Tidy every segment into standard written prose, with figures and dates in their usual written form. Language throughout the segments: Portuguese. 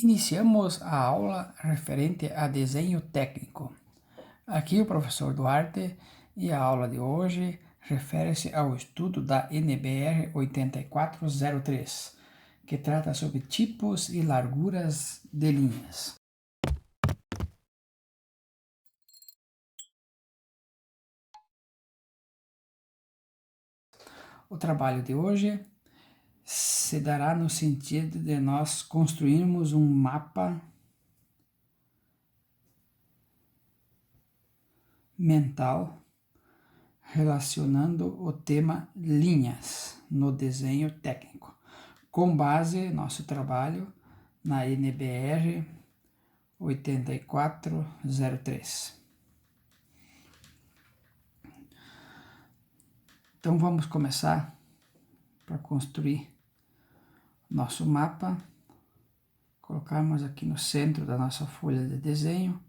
Iniciamos a aula referente a desenho técnico. Aqui o professor Duarte e a aula de hoje refere-se ao estudo da NBR 8403, que trata sobre tipos e larguras de linhas. O trabalho de hoje se dará no sentido de nós construirmos um mapa mental relacionando o tema linhas no desenho técnico, com base nosso trabalho na NBR 8403. Então vamos começar para construir nosso mapa, colocarmos aqui no centro da nossa folha de desenho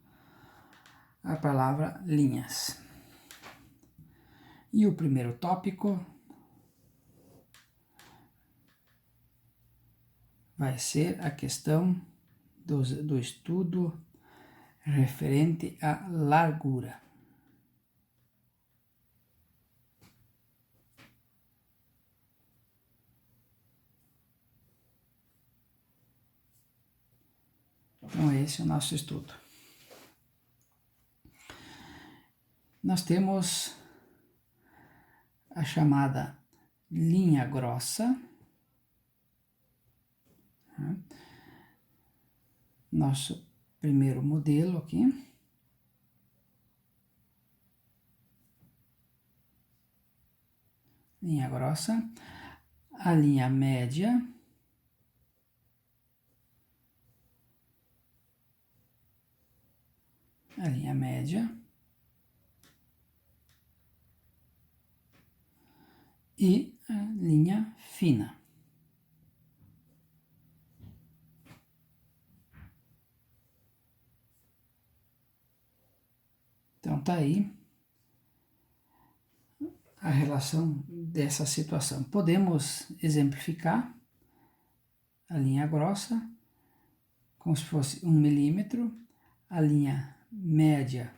a palavra linhas. E o primeiro tópico vai ser a questão do estudo referente à largura. Então, esse é o nosso estudo. Nós temos a chamada linha grossa, nosso primeiro modelo aqui. Linha grossa, a linha média, e a linha fina. Então tá aí a relação dessa situação. Podemos exemplificar a linha grossa como se fosse 1 milímetro, a linha média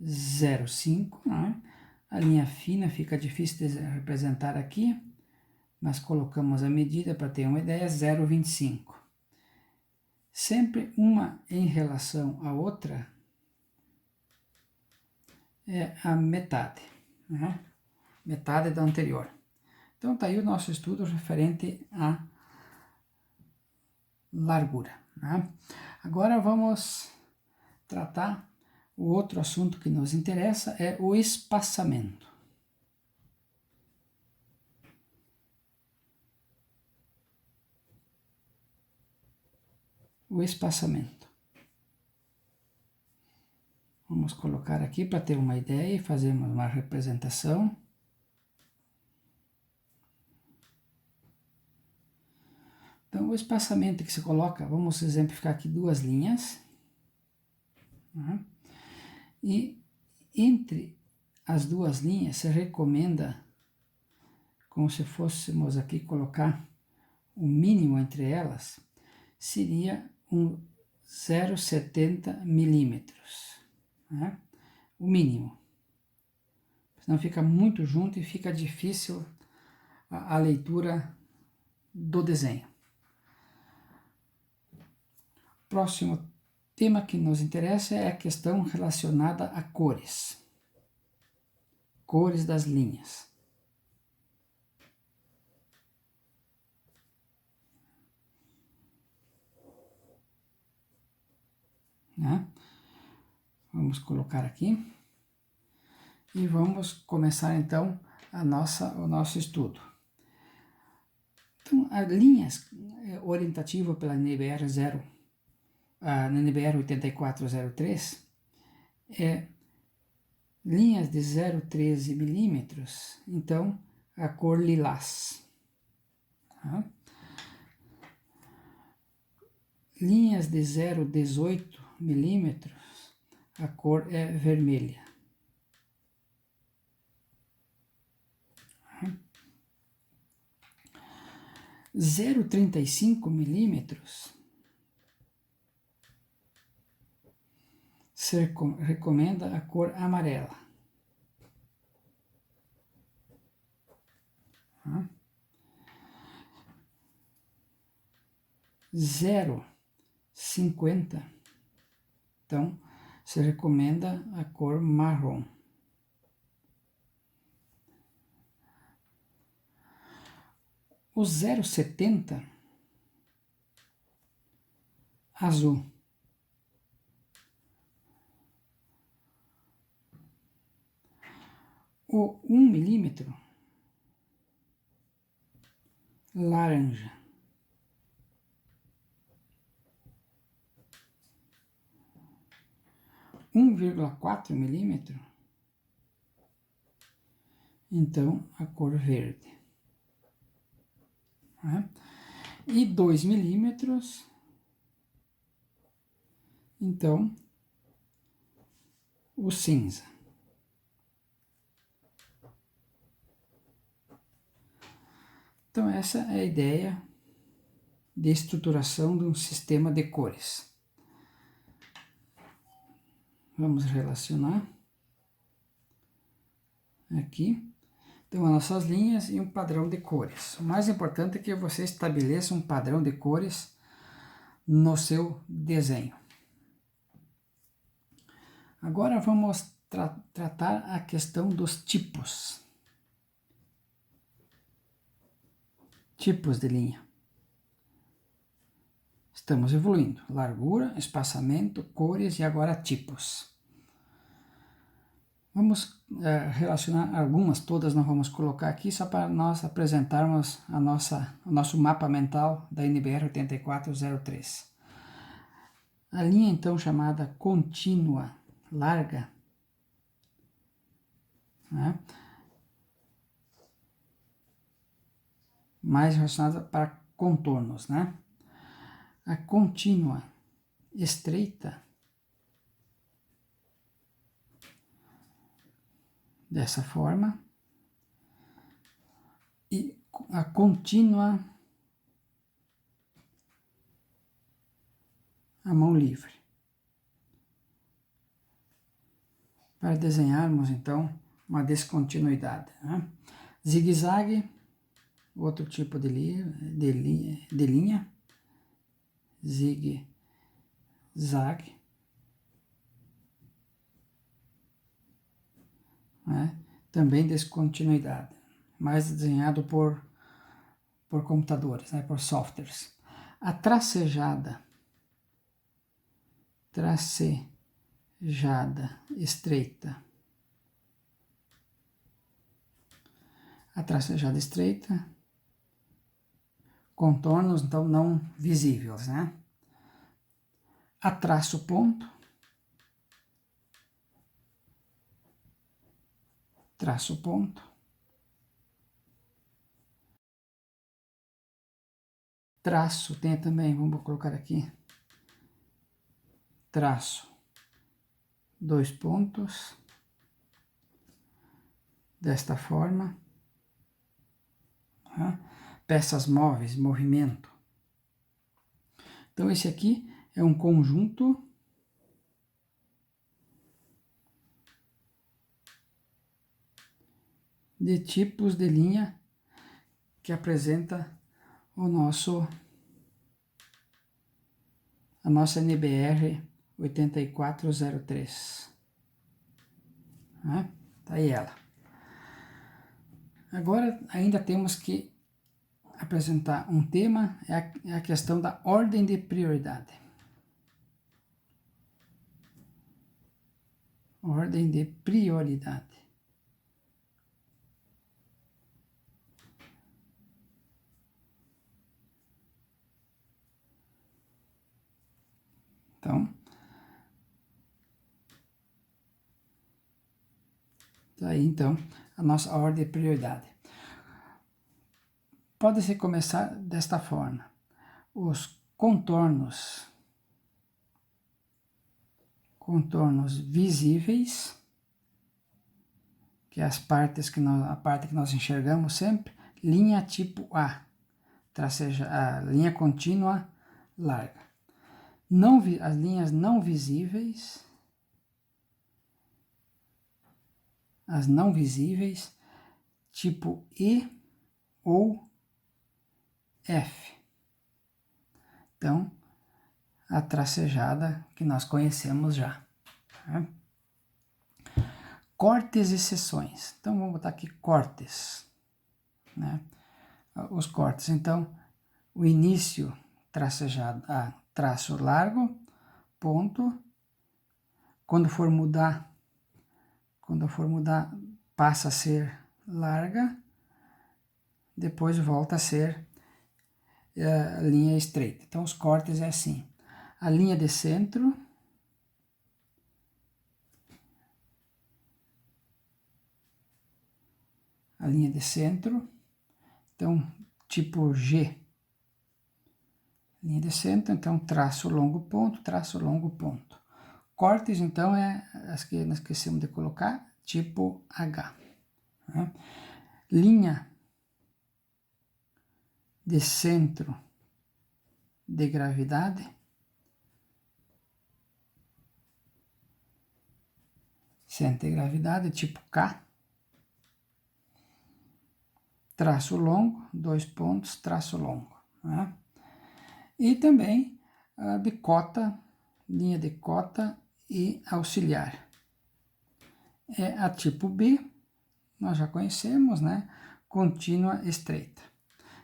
0,5, né? A linha fina fica difícil de representar aqui, mas colocamos a medida para ter uma ideia, 0,25. Sempre uma em relação à outra é a metade, né? Metade da anterior. Então está aí o nosso estudo referente à largura, né? Agora vamos tratar o outro assunto que nos interessa, é o espaçamento. O espaçamento. Vamos colocar aqui para ter uma ideia e fazermos uma representação. Então, o espaçamento que se coloca, vamos exemplificar aqui duas linhas. Né? E entre as duas linhas se recomenda, como se fôssemos aqui colocar o mínimo entre elas, seria um 0,70 milímetros. Né? O mínimo. Senão fica muito junto e fica difícil a leitura do desenho. Próximo tema que nos interessa é a questão relacionada a cores. Cores das linhas. Né? Vamos colocar aqui. E vamos começar então o nosso estudo. Então, as linhas orientativas pela NBR 8403 é linhas de 0,13 milímetros, então a cor lilás. Tá? Linhas de 0,18 milímetros, a cor é vermelha. 0,35 milímetros se recomenda a cor amarela. 0,50, então se recomenda a cor marrom. O 0,70, azul. O 1 milímetro, laranja. Um 1,4 milímetro, então a cor verde. E 2 milímetros, então o cinza. Então essa é a ideia de estruturação de um sistema de cores. Vamos relacionar aqui. Então, as nossas linhas e um padrão de cores. O mais importante é que você estabeleça um padrão de cores no seu desenho. Agora vamos tratar a questão dos tipos. Tipos de linha. Estamos evoluindo. Largura, espaçamento, cores e agora tipos. Vamos relacionar algumas, todas nós vamos colocar aqui só para nós apresentarmos o nosso mapa mental da NBR 8403. A linha então chamada contínua, larga, né? Mais relacionada para contornos, né? A contínua, estreita, dessa forma, e a contínua, a mão livre. Para desenharmos, então, uma descontinuidade, né? Zigue-zague, outro tipo de linha, zigue-zague, né? Também descontinuidade, mais desenhado por computadores, né? Por softwares. A tracejada estreita. A tracejada estreita, contornos então não visíveis, né? A traço ponto, traço, tem também, vamos colocar aqui, traço, 2 pontos, desta forma, tá? Peças móveis, movimento. Então esse aqui é um conjunto de tipos de linha que apresenta a nossa NBR 8403. Tá aí ela. Agora ainda temos que apresentar um tema, é a questão da ordem de prioridade. Ordem de prioridade. Então, tá aí então a nossa ordem de prioridade. Pode-se começar desta forma. Os contornos visíveis, que é a parte que nós enxergamos sempre, linha tipo A. a linha contínua larga. As linhas não visíveis, as não visíveis, tipo E ou F. Então, a tracejada que nós conhecemos já. Tá? Cortes e seções. Então, vamos botar aqui cortes, né? Os cortes, então, o início tracejado, traço largo, ponto. Quando for mudar, passa a ser larga, depois volta a ser linha estreita. Então, os cortes é assim. A linha de centro, então, tipo G. Linha de centro, então, traço longo ponto, traço longo ponto. Cortes, então, é as que nós esquecemos de colocar, tipo H. Né? Linha de centro de gravidade, tipo K. Traço longo, 2 pontos, traço longo. Né? E também a de cota, linha de cota e auxiliar. É a tipo B, nós já conhecemos, né? Contínua estreita.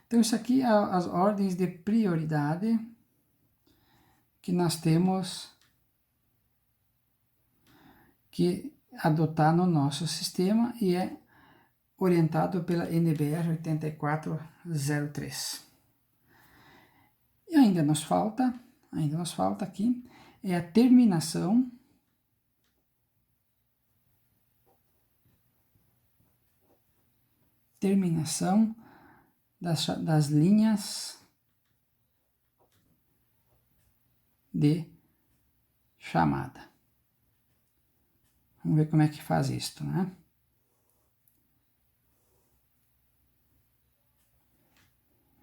Então, isso aqui é as ordens de prioridade que nós temos que adotar no nosso sistema e é orientado pela NBR 8403. E ainda nos falta aqui, é a terminação das linhas de chamada. Vamos ver como é que faz isto, né?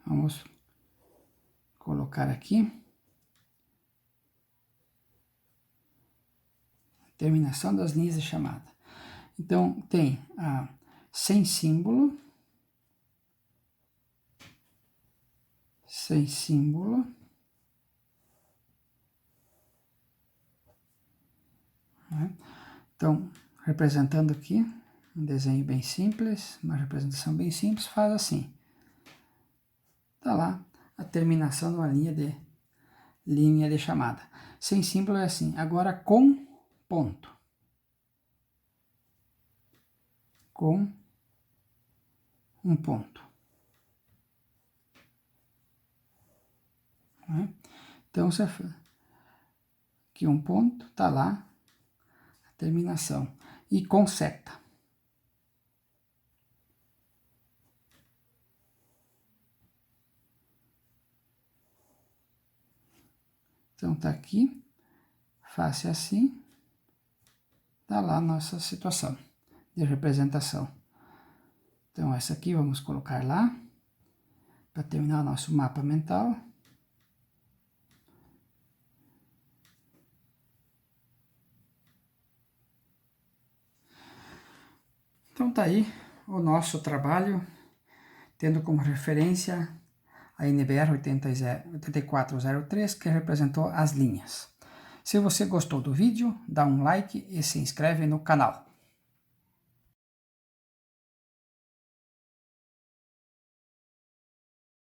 Vamos colocar aqui. Terminação das linhas de chamada. Então, tem a sem símbolo, né? Então, representando aqui, um desenho bem simples, uma representação bem simples, faz assim. Tá lá a terminação de uma linha de chamada. Sem símbolo é assim. Agora com ponto. Com um ponto. Né? Então, você aqui um ponto, tá lá a terminação. E com seta. Então, tá aqui, face assim, tá lá a nossa situação de representação. Então, essa aqui vamos colocar lá, para terminar o nosso mapa mental. Então, tá aí o nosso trabalho, tendo como referência a NBR 8403, que representou as linhas. Se você gostou do vídeo, dá um like e se inscreve no canal.